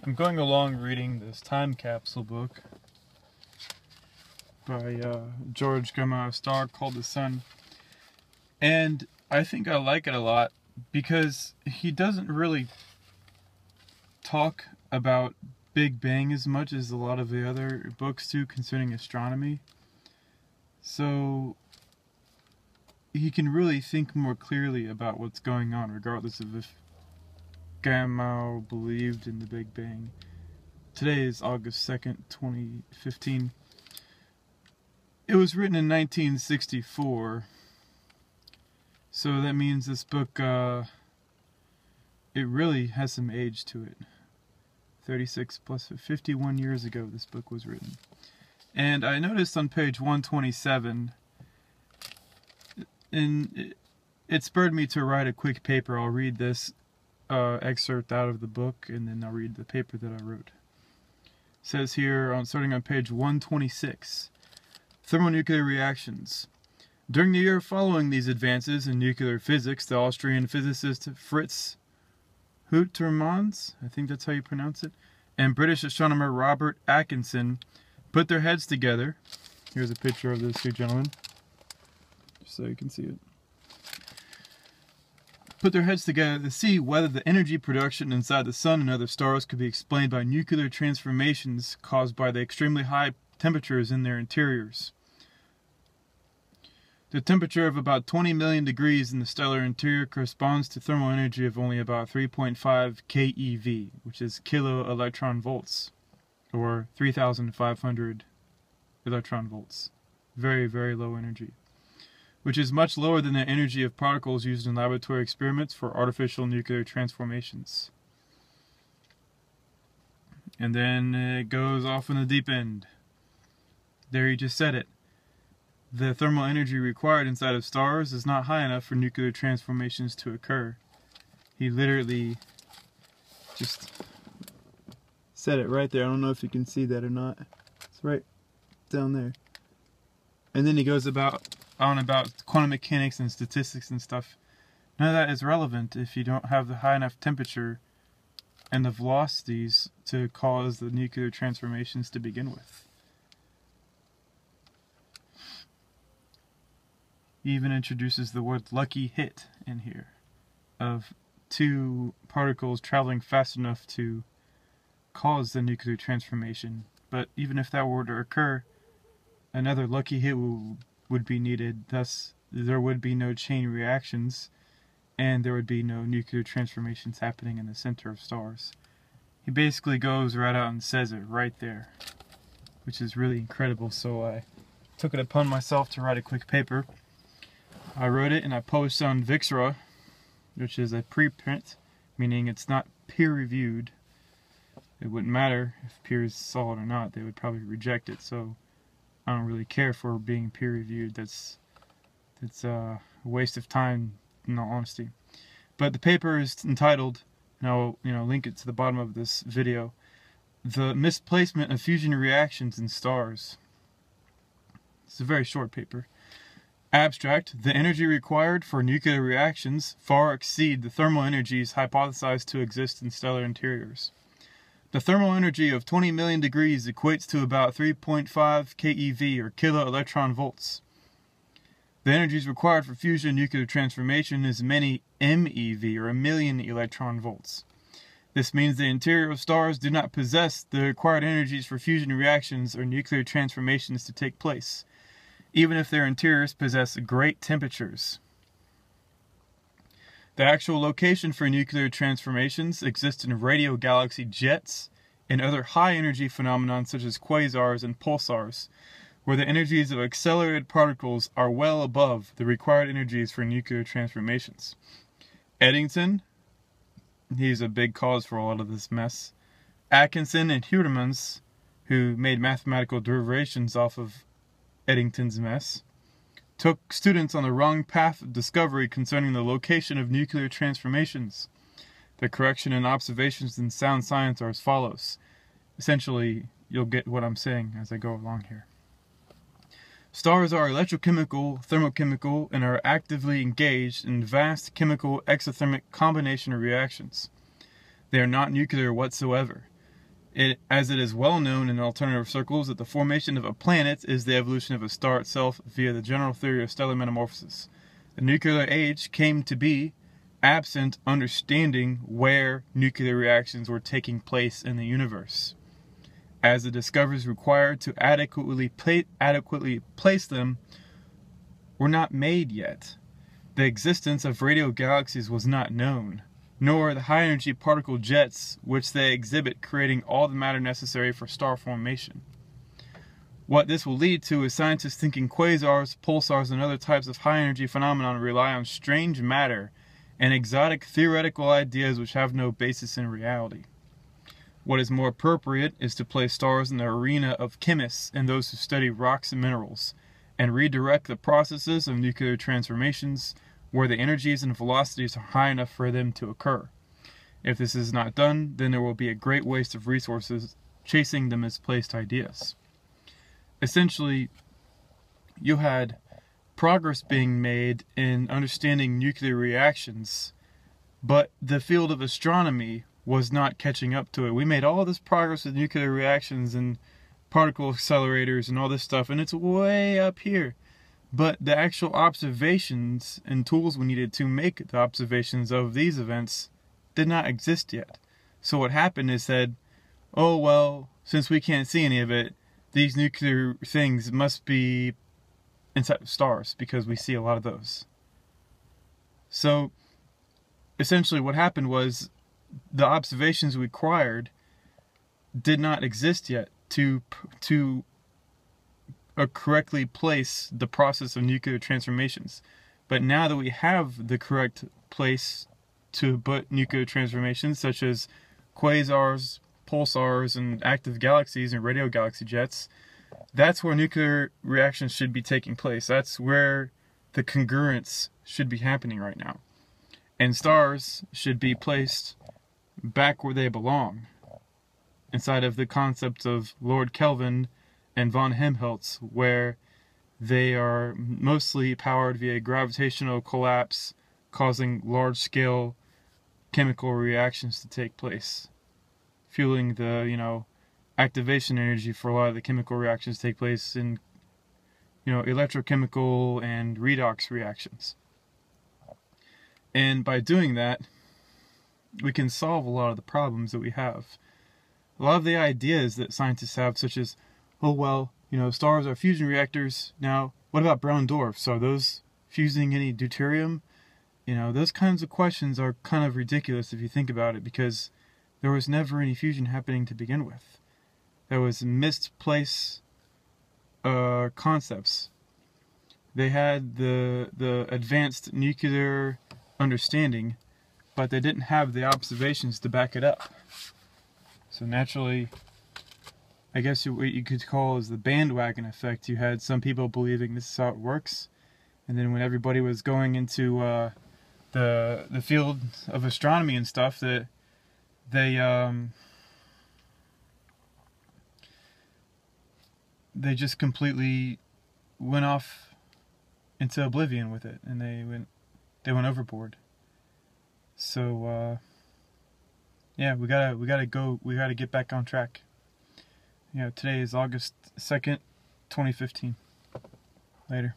I'm going along reading this time capsule book by George Gama, A Star Called the Sun. And I think I like it a lot because he doesn't really talk about Big Bang as much as a lot of the other books do concerning astronomy. So he can really think more clearly about what's going on, regardless of if Gamow believed in the Big Bang. Today is August 2nd, 2015. It was written in 1964, so that means this book, it really has some age to it. 36 plus 51 years ago this book was written. And I noticed on page 127, and it spurred me to write a quick paper. I'll read this excerpt out of the book, and then I'll read the paper that I wrote. It says here, starting on page 126, thermonuclear reactions. During the year following these advances in nuclear physics, the Austrian physicist Fritz Houtermans, I think that's how you pronounce it, and British astronomer Robert Atkinson put their heads together. Here's a picture of those two gentlemen, just so you can see it. Put their heads together to see whether the energy production inside the sun and other stars could be explained by nuclear transformations caused by the extremely high temperatures in their interiors. The temperature of about 20 million degrees in the stellar interior corresponds to thermal energy of only about 3.5 keV, which is kilo electron volts, or 3,500 electron volts. Very, very low energy, which is much lower than the energy of particles used in laboratory experiments for artificial nuclear transformations. And then it goes off in the deep end. There, he just said it. The thermal energy required inside of stars is not high enough for nuclear transformations to occur. He literally just said it right there. I don't know if you can see that or not. It's right down there. And then he goes on about quantum mechanics and statistics and stuff. None of that is relevant if you don't have the high enough temperature and the velocities to cause the nuclear transformations to begin with. He even introduces the word lucky hit in here, of two particles traveling fast enough to cause the nuclear transformation. But even if that were to occur, another lucky hit would be needed. Thus, there would be no chain reactions, and there would be no nuclear transformations happening in the center of stars. He basically goes right out and says it right there, which is really incredible. So I took it upon myself to write a quick paper. I wrote it and I published it on Vixra, which is a preprint, meaning it's not peer-reviewed. It wouldn't matter if peers saw it or not, they would probably reject it. So I don't really care for being peer-reviewed. That's a waste of time, in all honesty. But the paper is entitled, and I'll link it to the bottom of this video, "The Misplacement of Fusion Reactions in Stars." It's a very short paper. Abstract: the energy required for nuclear reactions far exceed the thermal energies hypothesized to exist in stellar interiors. The thermal energy of 20 million degrees equates to about 3.5 keV, or kilo electron volts. The energies required for fusion nuclear transformation is many MeV, or a million electron volts. This means the interior of stars do not possess the required energies for fusion reactions or nuclear transformations to take place, even if their interiors possess great temperatures. The actual location for nuclear transformations exists in radio galaxy jets and other high-energy phenomena such as quasars and pulsars, where the energies of accelerated particles are well above the required energies for nuclear transformations. Eddington, he's a big cause for a lot of this mess. Atkinson and Houtermans, who made mathematical derivations off of Eddington's mess, took students on the wrong path of discovery concerning the location of nuclear transformations. The correction and observations in sound science are as follows. Essentially, you'll get what I'm saying as I go along here. Stars are electrochemical, thermochemical, and are actively engaged in vast chemical exothermic combination reactions. They are not nuclear whatsoever. as it is well known in alternative circles that the formation of a planet is the evolution of a star itself via the general theory of stellar metamorphosis. The nuclear age came to be absent understanding where nuclear reactions were taking place in the universe, as the discoveries required to adequately place them were not made yet. The existence of radio galaxies was not known, nor the high-energy particle jets which they exhibit, creating all the matter necessary for star formation. What this will lead to is scientists thinking quasars, pulsars, and other types of high-energy phenomena rely on strange matter and exotic theoretical ideas which have no basis in reality. What is more appropriate is to place stars in the arena of chemists and those who study rocks and minerals, and redirect the processes of nuclear transformations where the energies and velocities are high enough for them to occur. If this is not done, then there will be a great waste of resources chasing the misplaced ideas. Essentially, you had progress being made in understanding nuclear reactions, but the field of astronomy was not catching up to it. We made all this progress with nuclear reactions and particle accelerators and all this stuff, and it's way up here. But the actual observations and tools we needed to make the observations of these events did not exist yet. So what happened is that, oh well, since we can't see any of it, these nuclear things must be inside of stars, because we see a lot of those. So essentially what happened was the observations required did not exist yet to correctly place the process of nuclear transformations. But now that we have the correct place to put nuclear transformations, such as quasars, pulsars, and active galaxies and radio galaxy jets, that's where nuclear reactions should be taking place. That's where the congruence should be happening right now. And stars should be placed back where they belong, inside of the concept of Lord Kelvin and von Helmholtz, where they are mostly powered via gravitational collapse, causing large-scale chemical reactions to take place, fueling the, activation energy for a lot of the chemical reactions take place in, electrochemical and redox reactions. And by doing that, we can solve a lot of the problems that we have. A lot of the ideas that scientists have, such as, oh well, stars are fusion reactors. Now, what about brown dwarfs? Are those fusing any deuterium? Those kinds of questions are kind of ridiculous if you think about it, because there was never any fusion happening to begin with. There was misplaced concepts. They had the advanced nuclear understanding, but they didn't have the observations to back it up. So naturally, I guess what you could call is the bandwagon effect. You had some people believing this is how it works, and then when everybody was going into the field of astronomy and stuff, that they just completely went off into oblivion with it, and they went overboard. So yeah, we gotta get back on track. Today is August 2nd, 2015. Later.